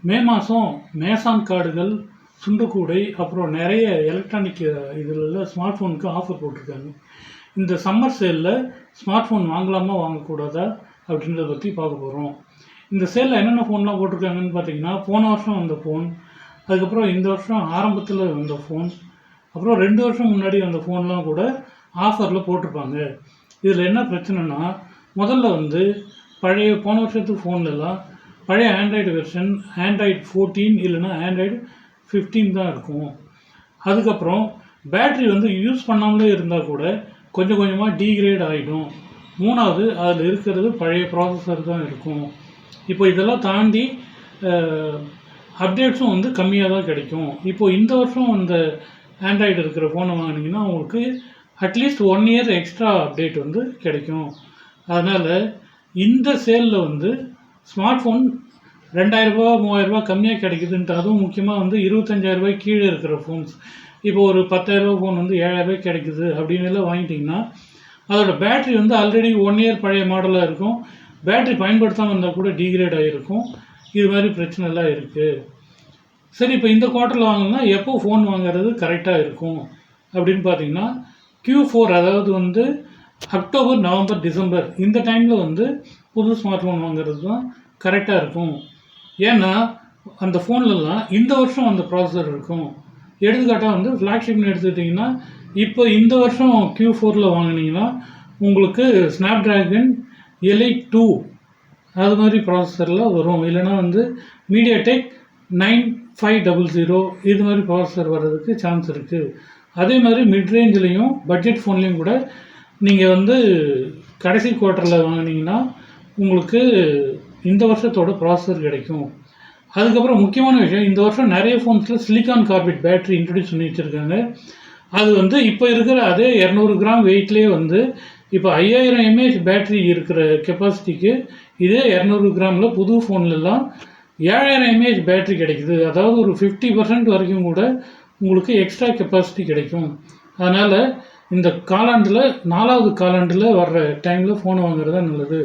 மே மாதம் மேசான் கார்டுகள், சுண்டுக்கூடை, அப்புறம் நிறைய எலக்ட்ரானிக் இதில் ஸ்மார்ட் ஃபோனுக்கு ஆஃபர் போட்டிருக்காங்க. இந்த சம்மர் சேலில் ஸ்மார்ட் ஃபோன் வாங்கலாமா வாங்கக்கூடாதா அப்படின்றத பற்றி பார்க்க போகிறோம். இந்த சேலில் என்னென்ன ஃபோன்லாம் போட்டிருக்காங்கன்னு பார்த்தீங்கன்னா, போன வருஷம் வந்த ஃபோன், அதுக்கப்புறம் இந்த வருஷம் ஆரம்பத்தில் வந்த ஃபோன், அப்புறம் 2 வருஷம் முன்னாடி வந்த ஃபோன்லாம் கூட ஆஃபரில் போட்டிருப்பாங்க. இதில் என்ன பிரச்சனைனா, முதல்ல வந்து போன வருஷத்து ஃபோன்லலாம் பழைய ஆண்ட்ராய்டு வெர்ஷன் ஆண்ட்ராய்டு 14 இல்லைன்னா ஆண்ட்ராய்டு 15 தான் இருக்கும். அதுக்கப்புறம் பேட்ரி வந்து யூஸ் பண்ணாமலே இருந்தால் கூட கொஞ்சம் கொஞ்சமாக டீக்ரேட் ஆகிடும். 3வது அதில் இருக்கிறது பழைய ப்ராசஸர் தான் இருக்கும். இப்போ இதெல்லாம் தாண்டி அப்டேட்ஸும் வந்து கம்மியாக தான் கிடைக்கும். இப்போது இந்த வருஷம் அந்த ஆண்ட்ராய்டு இருக்கிற ஃபோனை வாங்கினீங்கன்னா உங்களுக்கு அட்லீஸ்ட் 1 இயர் எக்ஸ்ட்ரா அப்டேட் வந்து கிடைக்கும். அதனால் இந்த சேலில் வந்து ஸ்மார்ட் ஃபோன் ரூ. 2000 ரூ. 3000 கம்மியாக கிடைக்குதுன்ட்டு, அதுவும் முக்கியமாக வந்து 25,000 கீழே இருக்கிற ஃபோன்ஸ், இப்போ ஒரு 10,000 ஃபோன் வந்து 7,000 கிடைக்குது அப்படின்னு எல்லாம் வாங்கிட்டிங்கன்னா, அதோட பேட்ரி வந்து ஆல்ரெடி 1 இயர் பழைய மாடலாக இருக்கும். பேட்ரி பயன்படுத்தாமல் இருந்தால் கூட டீக்ரேட் ஆகிருக்கும். இது மாதிரி பிரச்சனைலாம் இருக்குது. சரி, இப்போ இந்த குவார்ட்டரில் வாங்கினா எப்போ ஃபோன் வாங்குறது கரெக்டாக இருக்கும் அப்படின்னு பார்த்தீங்கன்னா, Q4, அதாவது வந்து அக்டோபர், நவம்பர், டிசம்பர் இந்த டைமில் வந்து புது ஸ்மார்ட் ஃபோன் வாங்குறது தான் கரெக்டாக இருக்கும். ஏன்னா அந்த ஃபோன்லலாம் இந்த வருஷம் அந்த ப்ராசஸர் இருக்கும். எடுத்துக்காட்டாக வந்து ஃப்ளாக்ஷிப்னு எடுத்துக்கிட்டிங்கன்னா, இப்போ இந்த வருஷம் Q4ல் வாங்கினீங்கன்னா உங்களுக்கு ஸ்னாப்ட்ராகன் எலைட் 2 அது மாதிரி ப்ராசஸரில் வரும். இல்லைனா வந்து மீடியாடெக் 9500 இது மாதிரி ப்ராசஸர் வர்றதுக்கு சான்ஸ் இருக்குது. அதே மாதிரி மிட்ரேஞ்சிலையும் பட்ஜெட் ஃபோன்லேயும் கூட நீங்கள் வந்து கடைசி குவார்ட்டரில் வாங்கினீங்கன்னா உங்களுக்கு இந்த வருஷத்தோட ப்ராசஸர் கிடைக்கும். அதுக்கப்புறம் முக்கியமான விஷயம், இந்த வருஷம் நிறைய ஃபோன்ஸில் சிலிக்கான் கார்பைட் பேட்டரி இன்ட்ரடியூஸ் பண்ணி வச்சுருக்காங்க. அது வந்து இப்போ இருக்கிற அதே 200 கிராம் வெயிட்லேயே வந்து இப்போ 5000 mAh பேட்டரி இருக்கிற கெப்பாசிட்டிக்கு இதே 200 கிராமில் புது ஃபோன்லலாம் 7000 mAh பேட்டரி கிடைக்குது. அதாவது ஒரு 50% வரைக்கும் கூட உங்களுக்கு எக்ஸ்ட்ரா கெப்பாசிட்டி கிடைக்கும். அதனால் இந்த காலாண்டில் 4வது காலாண்டில் வர்ற டைமில் ஃபோன் வாங்குறது தான் நல்லது.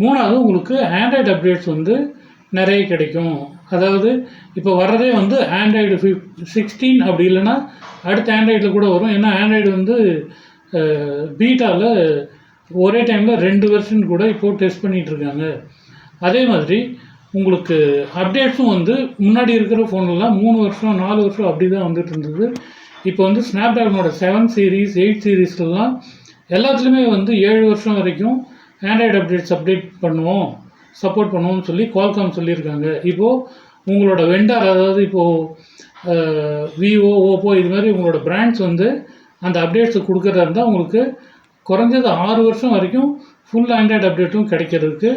3வது உங்களுக்கு ஆண்ட்ராய்டு அப்டேட்ஸ் வந்து நிறைய கிடைக்கும். அதாவது இப்போ வர்றதே வந்து ஆண்ட்ராய்டு 16 அப்படி இல்லைன்னா அடுத்த ஆண்ட்ராய்டில் கூட வரும். ஏன்னா ஆண்ட்ராய்டு வந்து பீட்டாவில் ஒரே டைமில் 2 வெர்ஷன் கூட இப்போது டெஸ்ட் பண்ணிகிட்ருக்காங்க. அதே மாதிரி உங்களுக்கு அப்டேட்ஸும் வந்து முன்னாடி இருக்கிற ஃபோன்லாம் 3 வருஷம் 4 வருஷம் அப்படி தான் வந்துட்டு இருந்தது. இப்போ வந்து ஸ்னாப்ட்ராகனோட 7 சீரீஸ் 8 சீரீஸ்லாம் எல்லாத்துலேயுமே வந்து 7 வருஷம் வரைக்கும் ஆண்ட்ராய்டு அப்டேட் பண்ணுவோம், சப்போர்ட் பண்ணுவோம்னு சொல்லி குவால்காம் சொல்லியிருக்காங்க. இப்போது உங்களோட வெண்டார், அதாவது இப்போது விவோ, ஓப்போ இது மாதிரி உங்களோட பிராண்ட்ஸ் வந்து அந்த அப்டேட்ஸை கொடுக்குறதா இருந்தால் உங்களுக்கு குறைஞ்சது 6 வருஷம் வரைக்கும் ஃபுல் ஆண்ட்ராய்டு அப்டேட்டும் கிடைக்கிறதுக்கு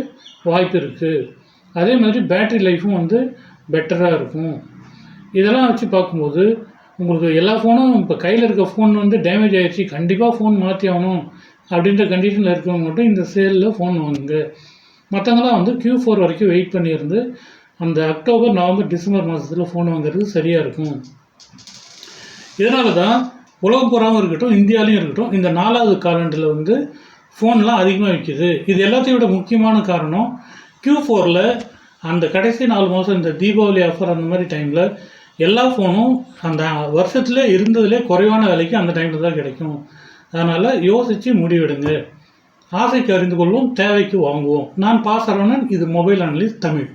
வாய்ப்பு இருக்குது. அதே மாதிரி பேட்ரி லைஃப்பும் வந்து பெட்டராக இருக்கும். இதெல்லாம் வச்சு பார்க்கும்போது உங்களுக்கு எல்லா ஃபோனும் இப்போ கையில் இருக்க ஃபோன் வந்து டேமேஜ் ஆகிடுச்சு, கண்டிப்பாக ஃபோன் மாற்றி ஆகணும் அப்படின்ற கண்டிஷனில் இருக்கவங்க மட்டும் இந்த சேலில் ஃபோன் வாங்குங்க. மற்றவங்களாம் வந்து Q4 வரைக்கும் வெயிட் பண்ணியிருந்து அந்த அக்டோபர், நவம்பர், டிசம்பர் மாதத்தில் ஃபோன் வாங்குறது சரியாக இருக்கும். இதனால தான் உலகம் பூராவும் இருக்கட்டும், இந்தியாவிலையும் இருக்கட்டும், இந்த 4வது காலாண்டில் வந்து ஃபோன்லாம் அதிகமாக விற்கிது. இது எல்லாத்தையும் விட முக்கியமான காரணம், Q4ல் அந்த கடைசி 4 மாதம் இந்த தீபாவளி ஆஃபர் அந்த மாதிரி டைமில் எல்லா ஃபோனும் அந்த வருஷத்துலேயே இருந்ததுலேயே குறைவான விலைக்கு அந்த டைமில் தான் கிடைக்கும். அதனால் யோசித்து முடிவெடுங்க. ஆசைக்கு அறிந்து கொள்வோம், தேவைக்கு வாங்குவோம். நான் பா. சரவணன். இது மொபைல் அனலிஸ்ட் தமிழ்.